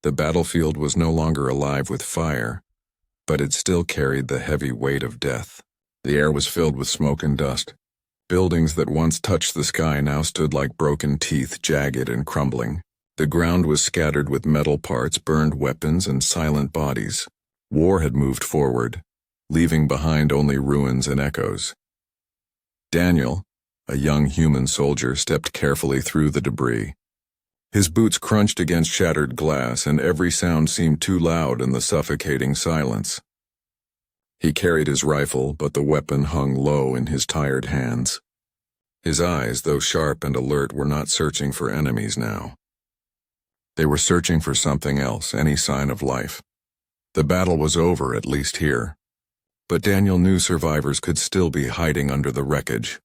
The battlefield was no longer alive with fire, but it still carried the heavy weight of death. The air was filled with smoke and dust. Buildings that once touched the sky now stood like broken teeth, jagged and crumbling. The ground was scattered with metal parts, burned weapons, and silent bodies. War had moved forward, leaving behind only ruins and echoes. Daniel, a young human soldier, stepped carefully through the debris. His boots crunched against shattered glass, and every sound seemed too loud in the suffocating silence. He carried his rifle, but the weapon hung low in his tired hands. His eyes, though sharp and alert, were not searching for enemies now. They were searching for something else, any sign of life. The battle was over, at least here. But Daniel knew survivors could still be hiding under the wreckage.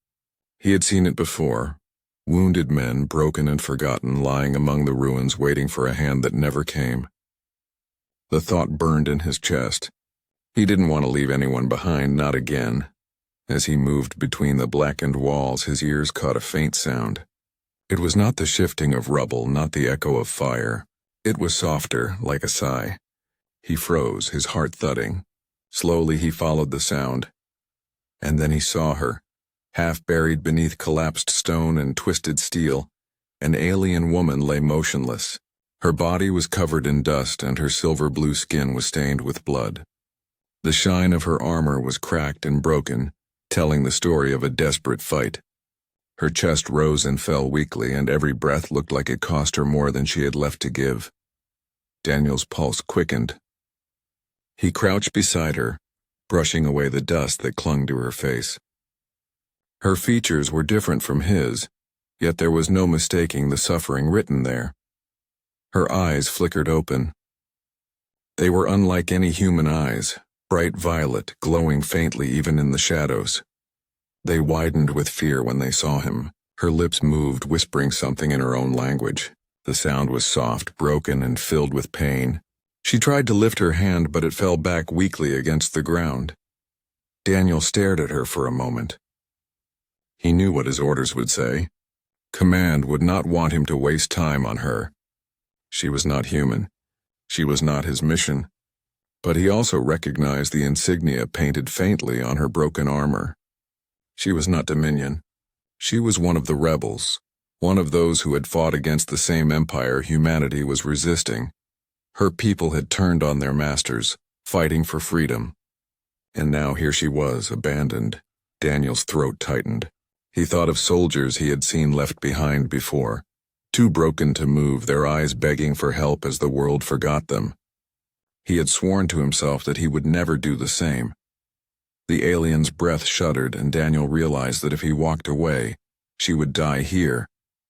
He had seen it before. Wounded men, broken and forgotten, lying among the ruins waiting for a hand that never came. The thought burned in his chest. He didn't want to leave anyone behind, not again. As he moved between the blackened walls, his ears caught a faint sound. It was not the shifting of rubble, not the echo of fire. It was softer, like a sigh. He froze, his heart thudding. Slowly he followed the sound. And then he saw her. Half buried beneath collapsed stone and twisted steel, an alien woman lay motionless. Her body was covered in dust and her silver-blue skin was stained with blood. The shine of her armor was cracked and broken, telling the story of a desperate fight. Her chest rose and fell weakly, and every breath looked like it cost her more than she had left to give. Daniel's pulse quickened. He crouched beside her, brushing away the dust that clung to her face. Her features were different from his, yet there was no mistaking the suffering written there. Her eyes flickered open. They were unlike any human eyes, bright violet, glowing faintly even in the shadows. They widened with fear when they saw him. Her lips moved, whispering something in her own language. The sound was soft, broken, and filled with pain. She tried to lift her hand, but it fell back weakly against the ground. Daniel stared at her for a moment. He knew what his orders would say. Command would not want him to waste time on her. She was not human. She was not his mission. But he also recognized the insignia painted faintly on her broken armor. She was not Dominion. She was one of the rebels, one of those who had fought against the same empire humanity was resisting. Her people had turned on their masters, fighting for freedom. And now here she was, abandoned. Daniel's throat tightened. He thought of soldiers he had seen left behind before, too broken to move, their eyes begging for help as the world forgot them. He had sworn to himself that he would never do the same. The alien's breath shuddered, and Daniel realized that if he walked away, she would die here,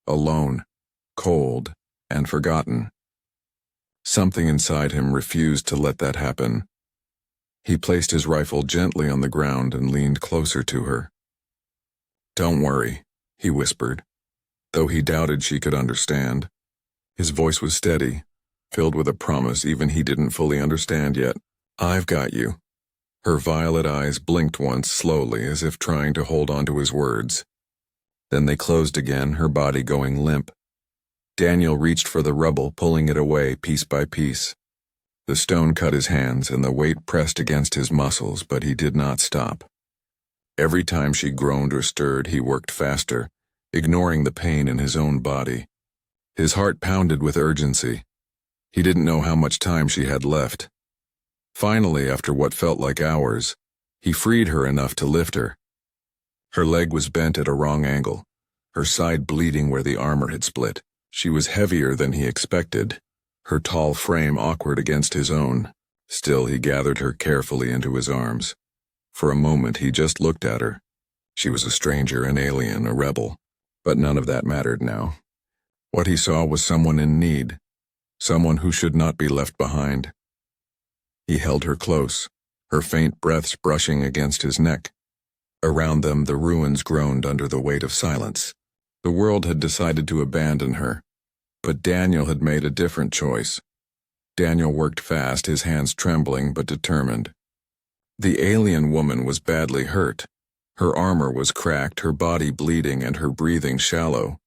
alone, cold, and forgotten. Something inside him refused to let that happen. He placed his rifle gently on the ground and leaned closer to her. "Don't worry," he whispered, though he doubted she could understand. His voice was steady, filled with a promise even he didn't fully understand yet. "I've got you." Her violet eyes blinked once slowly, as if trying to hold on to his words. Then they closed again, her body going limp. Daniel reached for the rubble, pulling it away piece by piece. The stone cut his hands, and the weight pressed against his muscles, but he did not stop. Every time she groaned or stirred, he worked faster, ignoring the pain in his own body. His heart pounded with urgency. He didn't know how much time she had left. Finally, after what felt like hours, he freed her enough to lift her. Her leg was bent at a wrong angle, her side bleeding where the armor had split. She was heavier than he expected, her tall frame awkward against his own. Still, he gathered her carefully into his arms. For a moment, he just looked at her. She was a stranger, an alien, a rebel, but none of that mattered now. What he saw was someone in need, someone who should not be left behind. He held her close, her faint breaths brushing against his neck. Around them, the ruins groaned under the weight of silence. The world had decided to abandon her, but Daniel had made a different choice. Daniel worked fast, his hands trembling but determined. The alien woman was badly hurt. Her armor was cracked, her body bleeding, and her breathing shallow.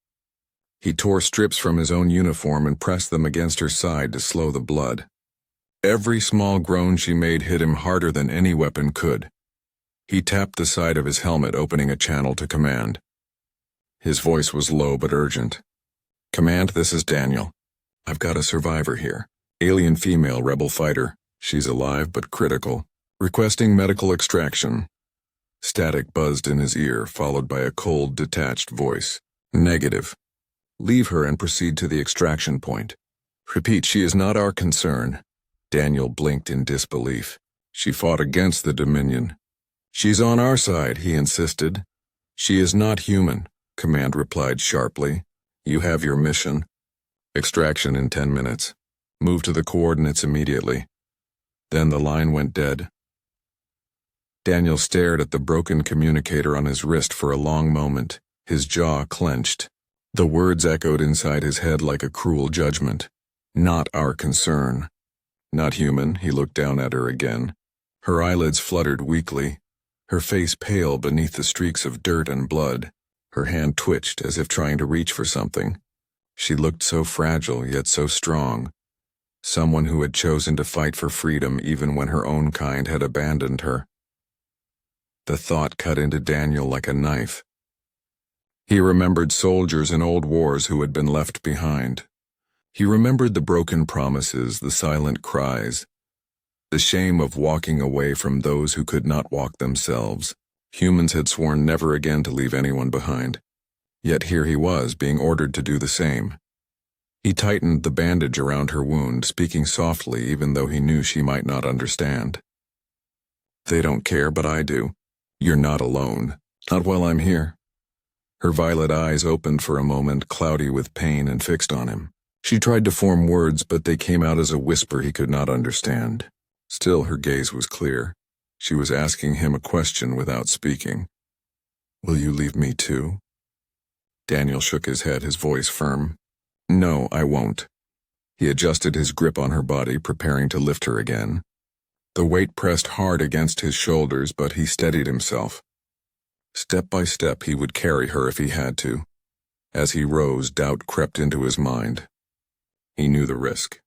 He tore strips from his own uniform and pressed them against her side to slow the blood. Every small groan she made hit him harder than any weapon could. He tapped the side of his helmet, opening a channel to command. His voice was low but urgent. "Command, this is Daniel. I've got a survivor here. Alien female rebel fighter. She's alive but critical. Requesting medical extraction." Static buzzed in his ear, followed by a cold, detached voice. "Negative. Leave her and proceed to the extraction point. Repeat, she is not our concern." Daniel blinked in disbelief. "She fought against the Dominion." "She's on our side," he insisted. "She is not human," Command replied sharply. "You have your mission. Extraction in 10 minutes. Move to the coordinates immediately." Then the line went dead. Daniel stared at the broken communicator on his wrist for a long moment, his jaw clenched. The words echoed inside his head like a cruel judgment. Not our concern. Not human. He looked down at her again. Her eyelids fluttered weakly, her face pale beneath the streaks of dirt and blood. Her hand twitched as if trying to reach for something. She looked so fragile, yet so strong. Someone who had chosen to fight for freedom even when her own kind had abandoned her. The thought cut into Daniel like a knife. He remembered soldiers in old wars who had been left behind. He remembered the broken promises, the silent cries, the shame of walking away from those who could not walk themselves. Humans had sworn never again to leave anyone behind. Yet here he was, being ordered to do the same. He tightened the bandage around her wound, speaking softly even though he knew she might not understand. "They don't care, but I do. You're not alone. Not while I'm here." Her violet eyes opened for a moment, cloudy with pain, and fixed on him. She tried to form words, but they came out as a whisper he could not understand. Still, her gaze was clear. She was asking him a question without speaking. "Will you leave me too?" Daniel shook his head, his voice firm. "No, I won't." He adjusted his grip on her body, preparing to lift her again. The weight pressed hard against his shoulders, but he steadied himself. Step by step he would carry her if he had to. As he rose, doubt crept into his mind. He knew the risk.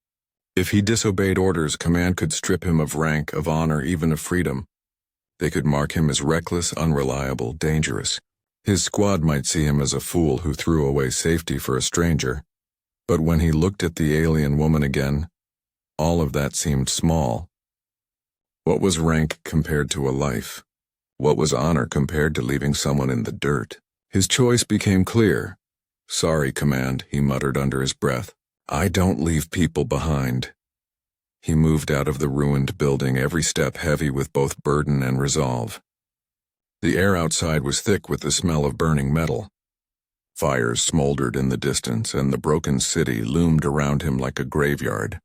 If he disobeyed orders, Command could strip him of rank, of honor, even of freedom. They could mark him as reckless, unreliable, dangerous. His squad might see him as a fool who threw away safety for a stranger. But when he looked at the alien woman again, all of that seemed small. What was rank compared to a life? What was honor compared to leaving someone in the dirt? His choice became clear. "Sorry, Command," he muttered under his breath. "I don't leave people behind." He moved out of the ruined building, every step heavy with both burden and resolve. The air outside was thick with the smell of burning metal. Fires smoldered in the distance, and the broken city loomed around him like a graveyard.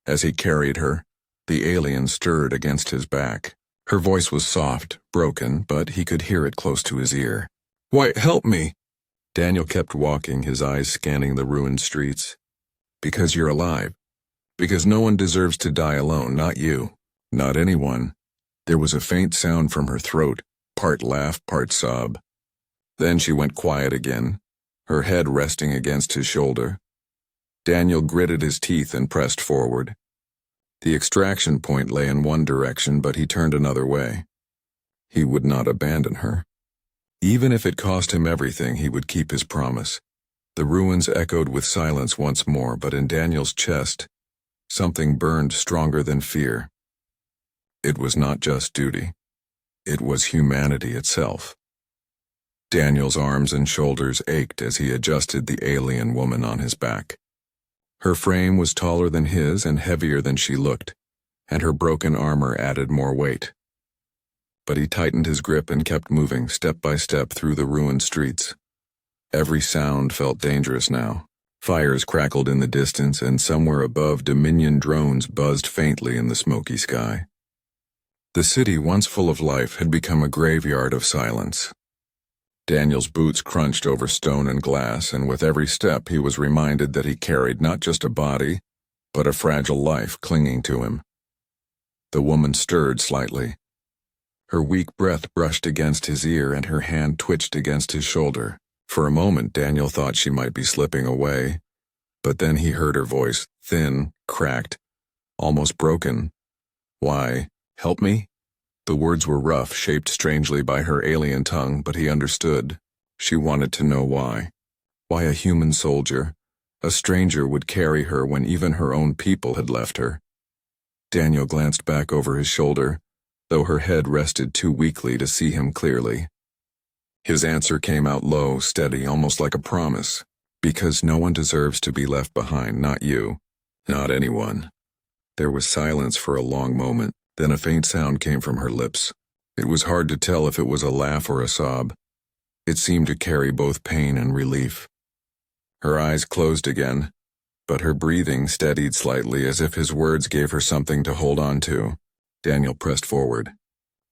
As he carried her, the alien stirred against his back. Her voice was soft, broken, but he could hear it close to his ear. "Why, help me!" Daniel kept walking, his eyes scanning the ruined streets. "Because you're alive. Because no one deserves to die alone, not you. Not anyone." There was a faint sound from her throat, part laugh, part sob. Then she went quiet again, her head resting against his shoulder. Daniel gritted his teeth and pressed forward. The extraction point lay in one direction, but he turned another way. He would not abandon her. Even if it cost him everything, he would keep his promise. The ruins echoed with silence once more, but in Daniel's chest, something burned stronger than fear. It was not just duty. It was humanity itself. Daniel's arms and shoulders ached as he adjusted the alien woman on his back. Her frame was taller than his and heavier than she looked, and her broken armor added more weight. But he tightened his grip and kept moving step by step through the ruined streets. Every sound felt dangerous now. Fires crackled in the distance, and somewhere above, Dominion drones buzzed faintly in the smoky sky. The city, once full of life, had become a graveyard of silence. Daniel's boots crunched over stone and glass, and with every step he was reminded that he carried not just a body, but a fragile life clinging to him. The woman stirred slightly. Her weak breath brushed against his ear, and her hand twitched against his shoulder. For a moment, Daniel thought she might be slipping away, but then he heard her voice, thin, cracked, almost broken. "Why, help me?" The words were rough, shaped strangely by her alien tongue, but he understood. She wanted to know why. Why a human soldier, a stranger, would carry her when even her own people had left her. Daniel glanced back over his shoulder, though her head rested too weakly to see him clearly. His answer came out low, steady, almost like a promise. "Because no one deserves to be left behind, not you. Not anyone." There was silence for a long moment, then a faint sound came from her lips. It was hard to tell if it was a laugh or a sob. It seemed to carry both pain and relief. Her eyes closed again, but her breathing steadied slightly as if his words gave her something to hold on to. Daniel pressed forward.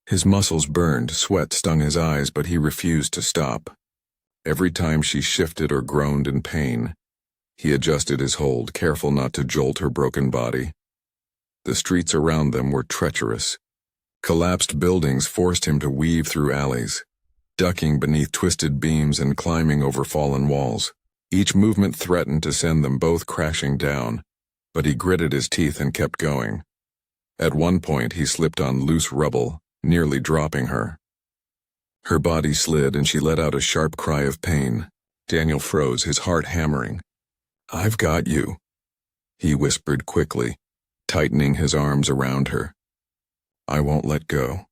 His muscles burned, sweat stung his eyes, but he refused to stop. Every time she shifted or groaned in pain, he adjusted his hold, careful not to jolt her broken body. The streets around them were treacherous. Collapsed buildings forced him to weave through alleys, ducking beneath twisted beams and climbing over fallen walls. Each movement threatened to send them both crashing down, but he gritted his teeth and kept going. At one point, he slipped on loose rubble, nearly dropping her. Her body slid and she let out a sharp cry of pain. Daniel froze, his heart hammering. "I've got you," he whispered quickly, tightening his arms around her. "I won't let go."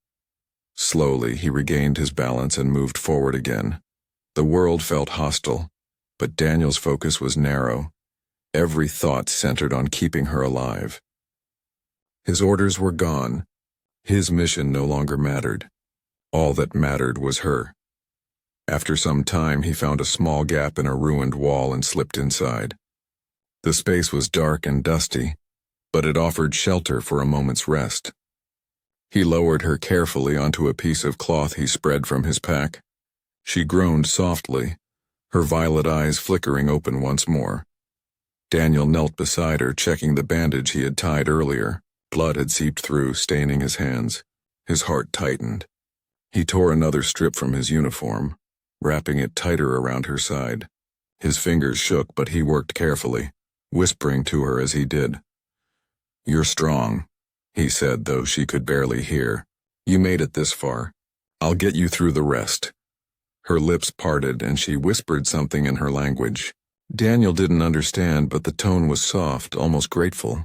Slowly, he regained his balance and moved forward again. The world felt hostile, but Daniel's focus was narrow. Every thought centered on keeping her alive. His orders were gone. His mission no longer mattered. All that mattered was her. After some time, he found a small gap in a ruined wall and slipped inside. The space was dark and dusty, but it offered shelter for a moment's rest. He lowered her carefully onto a piece of cloth he spread from his pack. She groaned softly, her violet eyes flickering open once more. Daniel knelt beside her, checking the bandage he had tied earlier. Blood had seeped through, staining his hands. His heart tightened. He tore another strip from his uniform, wrapping it tighter around her side. His fingers shook, but he worked carefully, whispering to her as he did. "You're strong," he said, though she could barely hear. "You made it this far. I'll get you through the rest." Her lips parted and she whispered something in her language. Daniel didn't understand, but the tone was soft, almost grateful.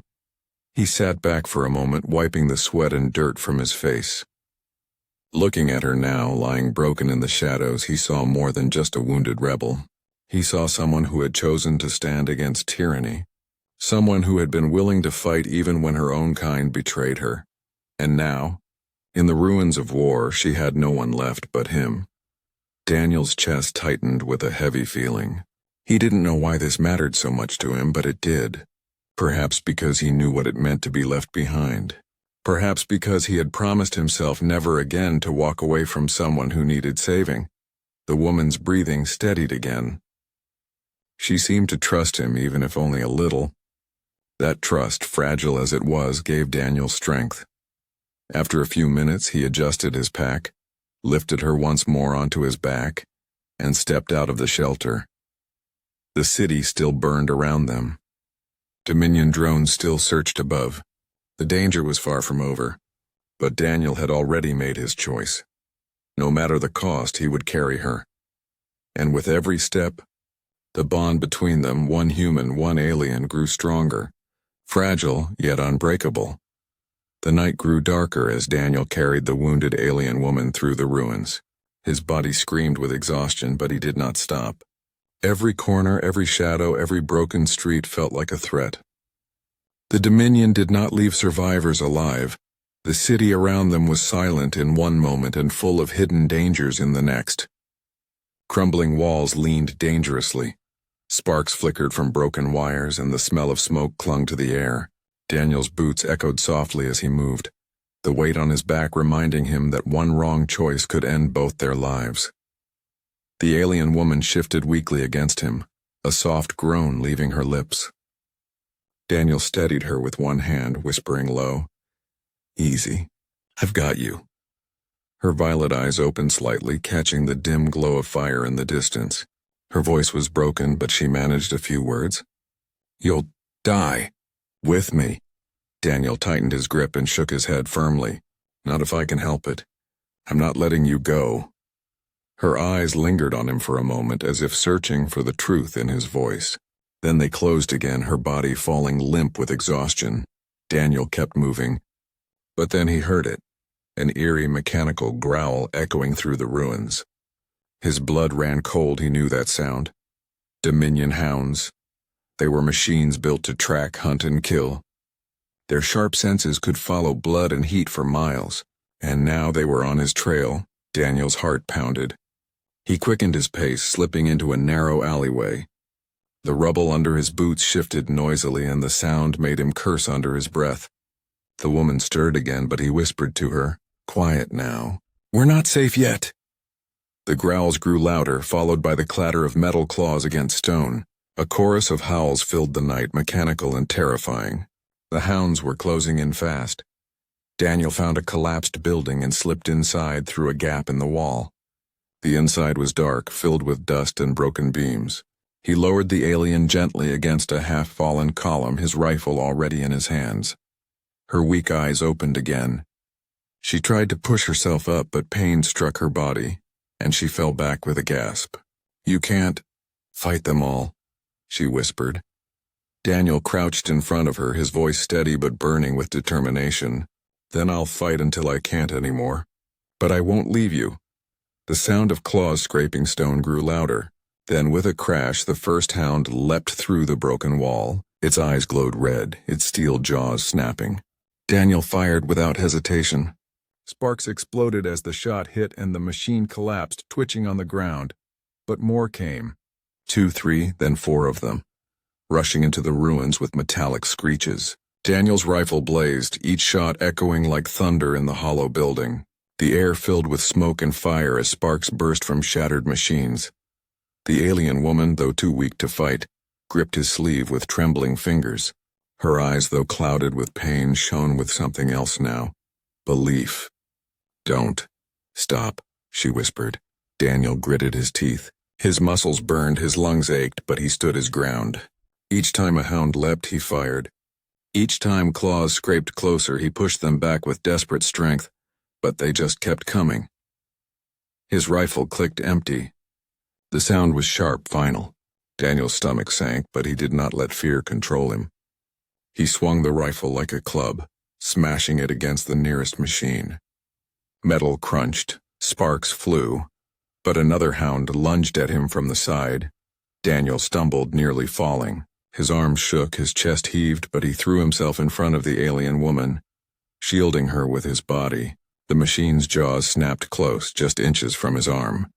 He sat back for a moment, wiping the sweat and dirt from his face. Looking at her now, lying broken in the shadows, he saw more than just a wounded rebel. He saw someone who had chosen to stand against tyranny. Someone who had been willing to fight even when her own kind betrayed her. And now, in the ruins of war, she had no one left but him. Daniel's chest tightened with a heavy feeling. He didn't know why this mattered so much to him, but it did. Perhaps because he knew what it meant to be left behind. Perhaps because he had promised himself never again to walk away from someone who needed saving. The woman's breathing steadied again. She seemed to trust him, even if only a little. That trust, fragile as it was, gave Daniel strength. After a few minutes, he adjusted his pack, lifted her once more onto his back, and stepped out of the shelter. The city still burned around them. Dominion drones still searched above. The danger was far from over, but Daniel had already made his choice. No matter the cost, he would carry her. And with every step, the bond between them, one human, one alien, grew stronger, fragile yet unbreakable. The night grew darker as Daniel carried the wounded alien woman through the ruins. His body screamed with exhaustion, but he did not stop. Every corner, every shadow, every broken street felt like a threat. The Dominion did not leave survivors alive. The city around them was silent in one moment and full of hidden dangers in the next. Crumbling walls leaned dangerously. Sparks flickered from broken wires and the smell of smoke clung to the air. Daniel's boots echoed softly as he moved, the weight on his back reminding him that one wrong choice could end both their lives. The alien woman shifted weakly against him, a soft groan leaving her lips. Daniel steadied her with one hand, whispering low, "Easy. I've got you." Her violet eyes opened slightly, catching the dim glow of fire in the distance. Her voice was broken, but she managed a few words. "You'll die. With me." Daniel tightened his grip and shook his head firmly. "Not if I can help it. I'm not letting you go." Her eyes lingered on him for a moment, as if searching for the truth in his voice. Then they closed again, her body falling limp with exhaustion. Daniel kept moving. But then he heard it, an eerie mechanical growl echoing through the ruins. His blood ran cold. He knew that sound. Dominion hounds. They were machines built to track, hunt, and kill. Their sharp senses could follow blood and heat for miles, and now they were on his trail. Daniel's heart pounded. He quickened his pace, slipping into a narrow alleyway. The rubble under his boots shifted noisily, and the sound made him curse under his breath. The woman stirred again, but he whispered to her, "Quiet now. We're not safe yet." The growls grew louder, followed by the clatter of metal claws against stone. A chorus of howls filled the night, mechanical and terrifying. The hounds were closing in fast. Daniel found a collapsed building and slipped inside through a gap in the wall. The inside was dark, filled with dust and broken beams. He lowered the alien gently against a half-fallen column, his rifle already in his hands. Her weak eyes opened again. She tried to push herself up, but pain struck her body, and she fell back with a gasp. "You can't fight them all," she whispered. Daniel crouched in front of her, his voice steady but burning with determination. "Then I'll fight until I can't anymore. But I won't leave you." The sound of claws scraping stone grew louder. Then, with a crash, the first hound leapt through the broken wall. Its eyes glowed red, its steel jaws snapping. Daniel fired without hesitation. Sparks exploded as the shot hit, and the machine collapsed, twitching on the ground. But more came. 2, 3, then 4 of them, rushing into the ruins with metallic screeches. Daniel's rifle blazed, each shot echoing like thunder in the hollow building. The air filled with smoke and fire as sparks burst from shattered machines. The alien woman, though too weak to fight, gripped his sleeve with trembling fingers. Her eyes, though clouded with pain, shone with something else now. Belief. "Don't stop," she whispered. Daniel gritted his teeth. His muscles burned, his lungs ached, but he stood his ground. Each time a hound leapt, he fired. Each time claws scraped closer, he pushed them back with desperate strength, but they just kept coming. His rifle clicked empty. The sound was sharp, final. Daniel's stomach sank, but he did not let fear control him. He swung the rifle like a club, smashing it against the nearest machine. Metal crunched, sparks flew, but another hound lunged at him from the side. Daniel stumbled, nearly falling. His arms shook, his chest heaved, but he threw himself in front of the alien woman, shielding her with his body. The machine's jaws snapped close, just inches from his arm.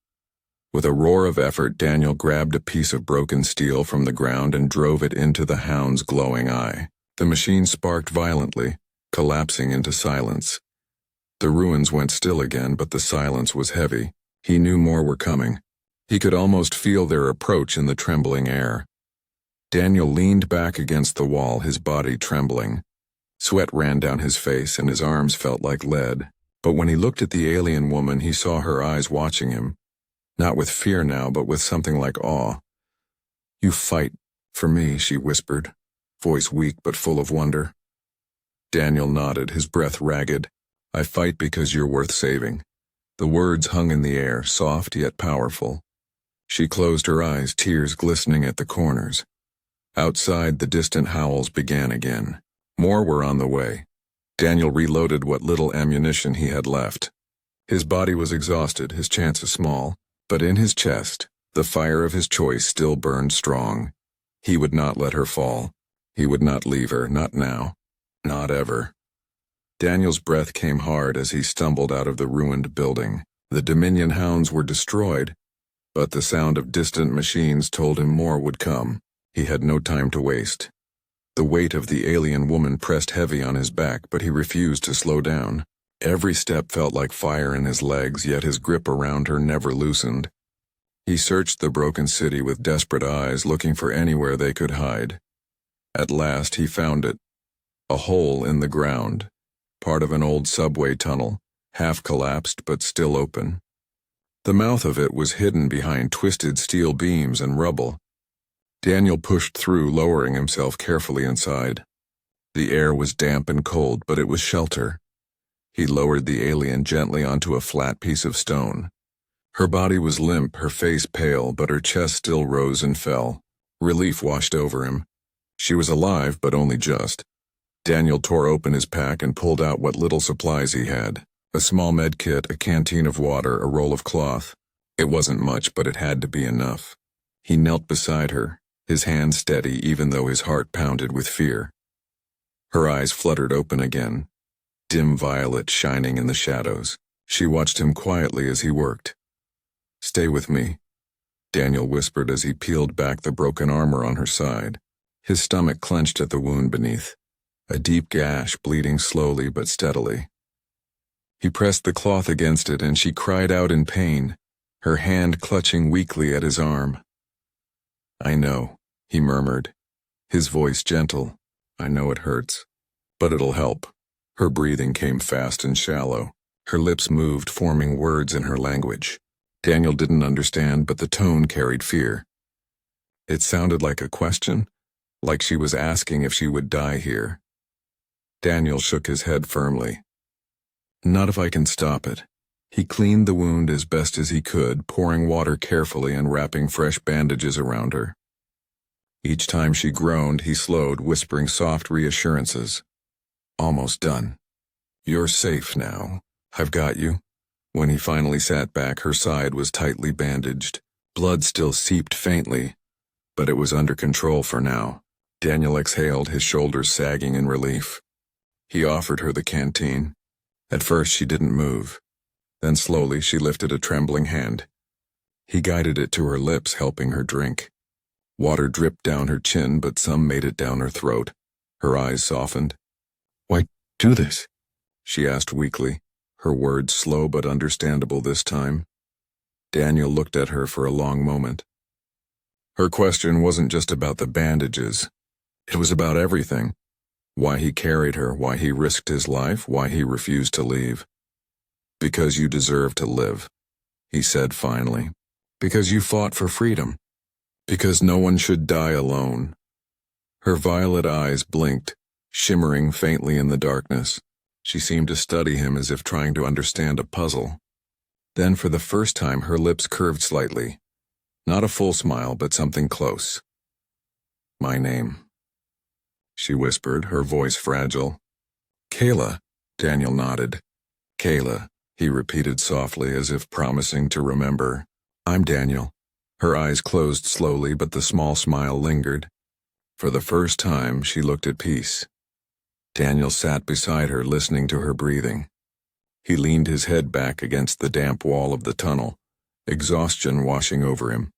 With a roar of effort, Daniel grabbed a piece of broken steel from the ground and drove it into the hound's glowing eye. The machine sparked violently, collapsing into silence. The ruins went still again, but the silence was heavy. He knew more were coming. He could almost feel their approach in the trembling air. Daniel leaned back against the wall, his body trembling. Sweat ran down his face and his arms felt like lead. But when he looked at the alien woman, he saw her eyes watching him. Not with fear now, but with something like awe. "You fight for me," she whispered, voice weak but full of wonder. Daniel nodded, his breath ragged. "I fight because you're worth saving." The words hung in the air, soft yet powerful. She closed her eyes, tears glistening at the corners. Outside, the distant howls began again. More were on the way. Daniel reloaded what little ammunition he had left. His body was exhausted, his chances small, but in his chest, the fire of his choice still burned strong. He would not let her fall. He would not leave her, not now, not ever. Daniel's breath came hard as he stumbled out of the ruined building. The Dominion hounds were destroyed, but the sound of distant machines told him more would come. He had no time to waste. The weight of the alien woman pressed heavy on his back, but he refused to slow down. Every step felt like fire in his legs, yet his grip around her never loosened. He searched the broken city with desperate eyes, looking for anywhere they could hide. At last he found it. A hole in the ground, part of an old subway tunnel, half collapsed but still open. The mouth of it was hidden behind twisted steel beams and rubble. Daniel pushed through, lowering himself carefully inside. The air was damp and cold, but it was shelter. He lowered the alien gently onto a flat piece of stone. Her body was limp, her face pale, but her chest still rose and fell. Relief washed over him. She was alive, but only just. Daniel tore open his pack and pulled out what little supplies he had. A small med kit, a canteen of water, a roll of cloth. It wasn't much, but it had to be enough. He knelt beside her, his hand steady even though his heart pounded with fear. Her eyes fluttered open again, dim violet shining in the shadows. She watched him quietly as he worked. "Stay with me," Daniel whispered as he peeled back the broken armor on her side. His stomach clenched at the wound beneath, a deep gash bleeding slowly but steadily. He pressed the cloth against it and she cried out in pain, her hand clutching weakly at his arm. "I know," he murmured, his voice gentle. "I know it hurts, but it'll help." Her breathing came fast and shallow. Her lips moved, forming words in her language. Daniel didn't understand, but the tone carried fear. It sounded like a question, like she was asking if she would die here. Daniel shook his head firmly. "Not if I can stop it." He cleaned the wound as best as he could, pouring water carefully and wrapping fresh bandages around her. Each time she groaned, he slowed, whispering soft reassurances. "Almost done. You're safe now. I've got you." When he finally sat back, her side was tightly bandaged. Blood still seeped faintly, but it was under control for now. Daniel exhaled, his shoulders sagging in relief. He offered her the canteen. At first she didn't move. Then slowly she lifted a trembling hand. He guided it to her lips, helping her drink. Water dripped down her chin, but some made it down her throat. Her eyes softened. "Why do this?" she asked weakly, her words slow but understandable this time. Daniel looked at her for a long moment. Her question wasn't just about the bandages. It was about everything. Why he carried her, why he risked his life, why he refused to leave. "Because you deserve to live," he said finally. "Because you fought for freedom. Because no one should die alone." Her violet eyes blinked, shimmering faintly in the darkness. She seemed to study him as if trying to understand a puzzle. Then for the first time her lips curved slightly. Not a full smile, but something close. "My name," she whispered, her voice fragile. "Kayla," Daniel nodded. "Kayla," he repeated softly as if promising to remember. "I'm Daniel." Her eyes closed slowly, but the small smile lingered. For the first time, she looked at peace. Daniel sat beside her, listening to her breathing. He leaned his head back against the damp wall of the tunnel, exhaustion washing over him.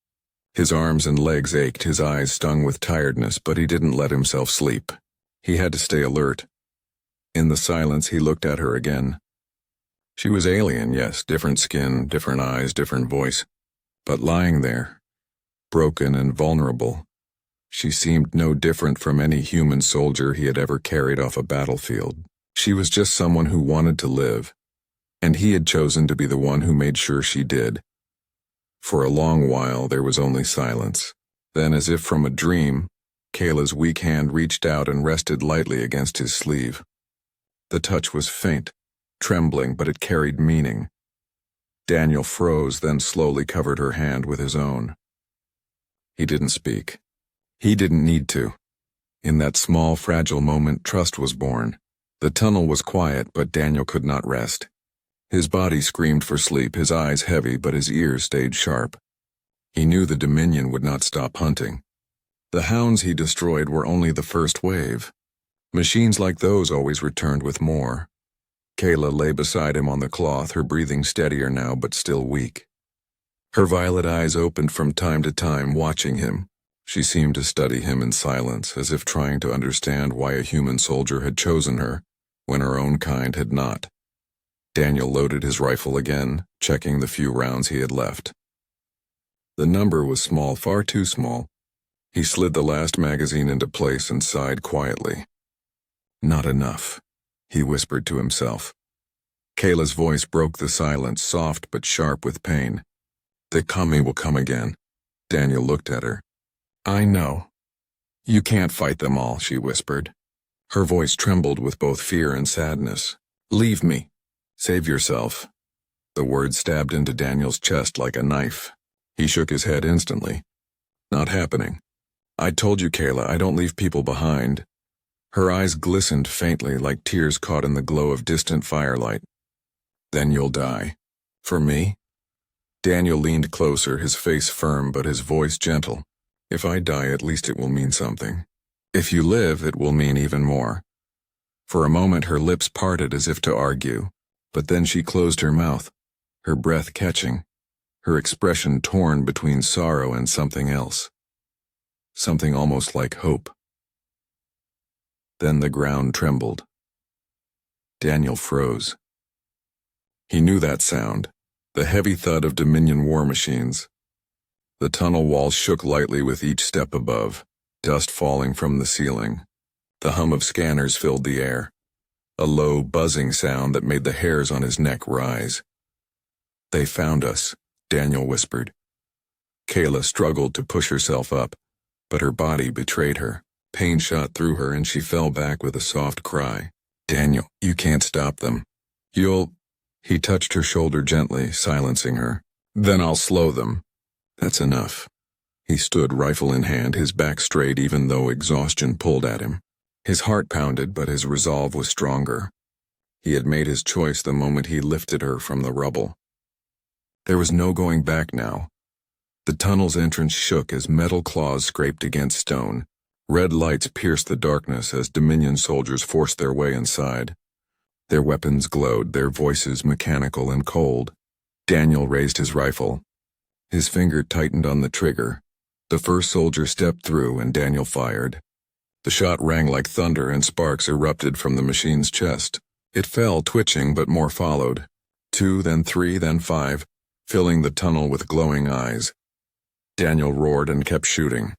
His arms and legs ached, his eyes stung with tiredness, but he didn't let himself sleep. He had to stay alert. In the silence, he looked at her again. She was alien, yes, different skin, different eyes, different voice. But lying there, broken and vulnerable, she seemed no different from any human soldier he had ever carried off a battlefield. She was just someone who wanted to live, and he had chosen to be the one who made sure she did. For a long while there was only silence. Then, as if from a dream, Kayla's weak hand reached out and rested lightly against his sleeve. The touch was faint, trembling, but it carried meaning. Daniel froze, then slowly covered her hand with his own. He didn't speak. He didn't need to. In that small, fragile moment, trust was born. The tunnel was quiet, but Daniel could not rest. His body screamed for sleep, his eyes heavy, but his ears stayed sharp. He knew the Dominion would not stop hunting. The hounds he destroyed were only the first wave. Machines like those always returned with more. Kayla lay beside him on the cloth, her breathing steadier now, but still weak. Her violet eyes opened from time to time, watching him. She seemed to study him in silence, as if trying to understand why a human soldier had chosen her, when her own kind had not. Daniel loaded his rifle again, checking the few rounds he had left. The number was small, far too small. He slid the last magazine into place and sighed quietly. "Not enough," he whispered to himself. Kayla's voice broke the silence, soft but sharp with pain. The kami will come again. Daniel looked at her. I know. You can't fight them all, she whispered. Her voice trembled with both fear and sadness. Leave me. Save yourself. The words stabbed into Daniel's chest like a knife. He shook his head instantly. Not happening. I told you, Kayla, I don't leave people behind. Her eyes glistened faintly like tears caught in the glow of distant firelight. Then you'll die. For me? Daniel leaned closer, his face firm but his voice gentle. If I die, at least it will mean something. If you live, it will mean even more. For a moment her lips parted as if to argue, but then she closed her mouth, her breath catching, her expression torn between sorrow and something else. Something almost like hope. Then the ground trembled. Daniel froze. He knew that sound, the heavy thud of Dominion war machines. The tunnel walls shook lightly with each step above, dust falling from the ceiling. The hum of scanners filled the air, a low, buzzing sound that made the hairs on his neck rise. They found us, Daniel whispered. Kayla struggled to push herself up, but her body betrayed her. Pain shot through her and she fell back with a soft cry. Daniel, you can't stop them. You'll... He touched her shoulder gently, silencing her. Then I'll slow them. That's enough. He stood, rifle in hand, his back straight even though exhaustion pulled at him. His heart pounded, but his resolve was stronger. He had made his choice the moment he lifted her from the rubble. There was no going back now. The tunnel's entrance shook as metal claws scraped against stone. Red lights pierced the darkness as Dominion soldiers forced their way inside. Their weapons glowed, their voices mechanical and cold. Daniel raised his rifle. His finger tightened on the trigger. The first soldier stepped through and Daniel fired. The shot rang like thunder and sparks erupted from the machine's chest. It fell, twitching, but more followed. 2, then 3, then 5, filling the tunnel with glowing eyes. Daniel roared and kept shooting.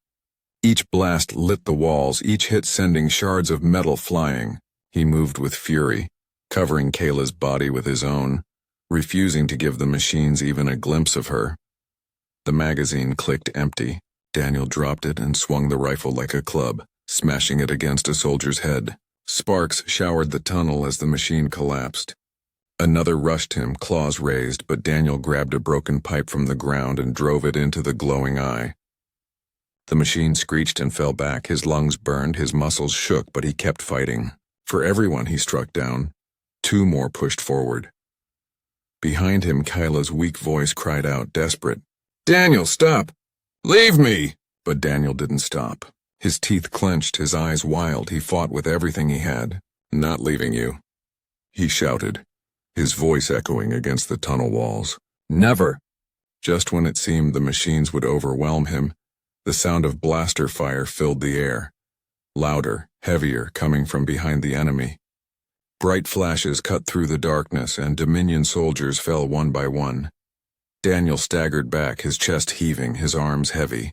Each blast lit the walls, each hit sending shards of metal flying. He moved with fury, covering Kayla's body with his own, refusing to give the machines even a glimpse of her. The magazine clicked empty. Daniel dropped it and swung the rifle like a club, smashing it against a soldier's head. Sparks showered the tunnel as the machine collapsed. Another rushed him, claws raised, but Daniel grabbed a broken pipe from the ground and drove it into the glowing eye. The machine screeched and fell back, his lungs burned, his muscles shook, but he kept fighting. For everyone he struck down, 2 more pushed forward. Behind him, Kayla's weak voice cried out, desperate, Daniel, stop! Leave me! But Daniel didn't stop. His teeth clenched, his eyes wild. He fought with everything he had. Not leaving you. He shouted, his voice echoing against the tunnel walls. Never! Just when it seemed the machines would overwhelm him, the sound of blaster fire filled the air. Louder, heavier, coming from behind the enemy. Bright flashes cut through the darkness, and Dominion soldiers fell one by one. Daniel staggered back, his chest heaving, his arms heavy.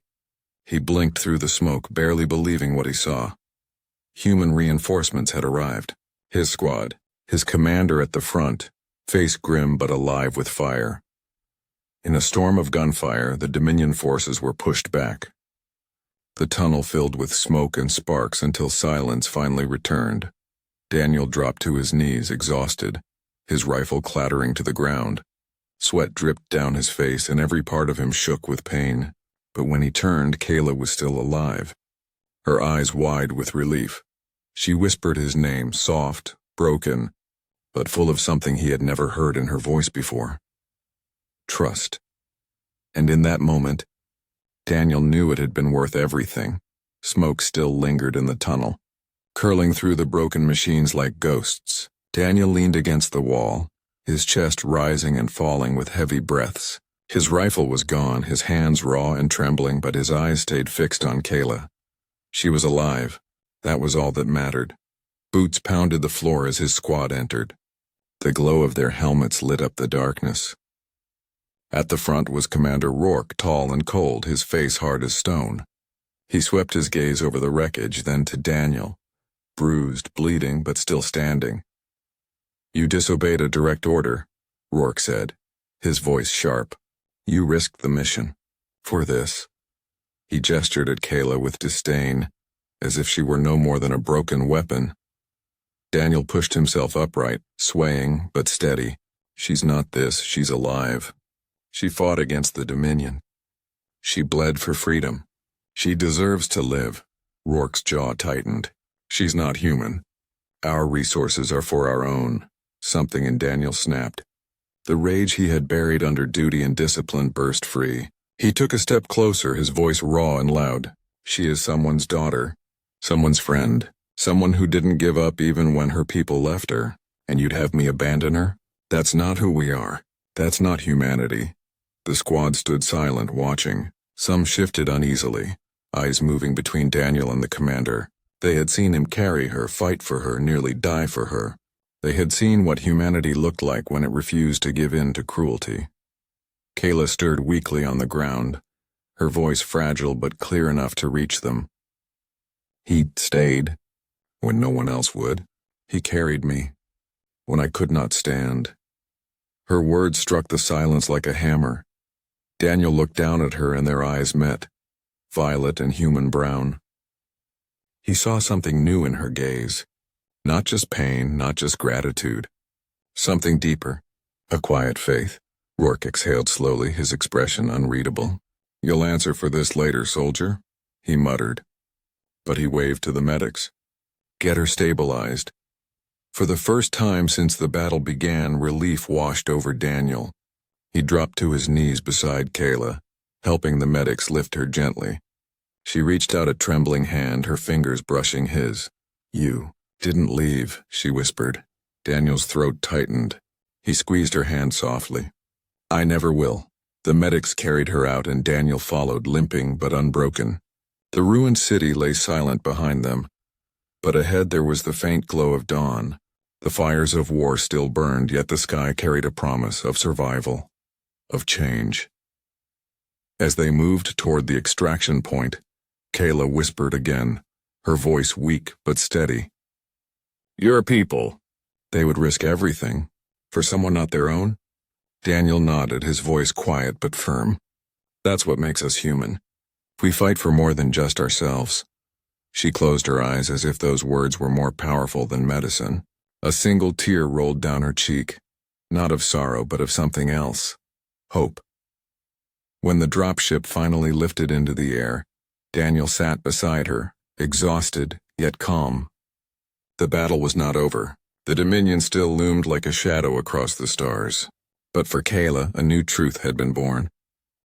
He blinked through the smoke, barely believing what he saw. Human reinforcements had arrived. His squad, his commander at the front, face grim but alive with fire. In a storm of gunfire, the Dominion forces were pushed back. The tunnel filled with smoke and sparks until silence finally returned. Daniel dropped to his knees, exhausted, his rifle clattering to the ground. Sweat dripped down his face and every part of him shook with pain. But when he turned, Kayla was still alive, her eyes wide with relief. She whispered his name, soft, broken, but full of something he had never heard in her voice before. Trust. And in that moment, Daniel knew it had been worth everything. Smoke still lingered in the tunnel, curling through the broken machines like ghosts. Daniel leaned against the wall, his chest rising and falling with heavy breaths. His rifle was gone, his hands raw and trembling, but his eyes stayed fixed on Kayla. She was alive. That was all that mattered. Boots pounded the floor as his squad entered. The glow of their helmets lit up the darkness. At the front was Commander Rourke, tall and cold, his face hard as stone. He swept his gaze over the wreckage, then to Daniel, bruised, bleeding, but still standing. You disobeyed a direct order, Rourke said, his voice sharp. You risked the mission. For this. He gestured at Kayla with disdain, as if she were no more than a broken weapon. Daniel pushed himself upright, swaying but steady. She's not this, she's alive. She fought against the Dominion. She bled for freedom. She deserves to live. Rourke's jaw tightened. She's not human. Our resources are for our own. Something in Daniel snapped. The rage he had buried under duty and discipline burst free. He took a step closer, his voice raw and loud. She is someone's daughter, someone's friend, someone who didn't give up even when her people left her. And you'd have me abandon her? That's not who we are. That's not humanity. The squad stood silent, watching. Some shifted uneasily, eyes moving between Daniel and the commander. They had seen him carry her, fight for her, nearly die for her. They had seen what humanity looked like when it refused to give in to cruelty. Kayla stirred weakly on the ground, her voice fragile but clear enough to reach them. He stayed when no one else would. He carried me when I could not stand. Her words struck the silence like a hammer. Daniel looked down at her and their eyes met, violet and human brown. He saw something new in her gaze. Not just pain, not just gratitude. Something deeper. A quiet faith. Rourke exhaled slowly, his expression unreadable. You'll answer for this later, soldier, he muttered. But he waved to the medics. Get her stabilized. For the first time since the battle began, relief washed over Daniel. He dropped to his knees beside Kayla, helping the medics lift her gently. She reached out a trembling hand, her fingers brushing his. You didn't leave, she whispered. Daniel's throat tightened. He squeezed her hand softly. I never will. The medics carried her out and Daniel followed, limping but unbroken. The ruined city lay silent behind them, but ahead there was the faint glow of dawn. The fires of war still burned, yet the sky carried a promise of survival, of change. As they moved toward the extraction point, Kayla whispered again, her voice weak but steady. Your people. They would risk everything. For someone not their own? Daniel nodded, his voice quiet but firm. That's what makes us human. We fight for more than just ourselves. She closed her eyes as if those words were more powerful than medicine. A single tear rolled down her cheek, not of sorrow but of something else. Hope. When the dropship finally lifted into the air, Daniel sat beside her, exhausted yet calm. The battle was not over. The Dominion still loomed like a shadow across the stars. But for Kayla, a new truth had been born.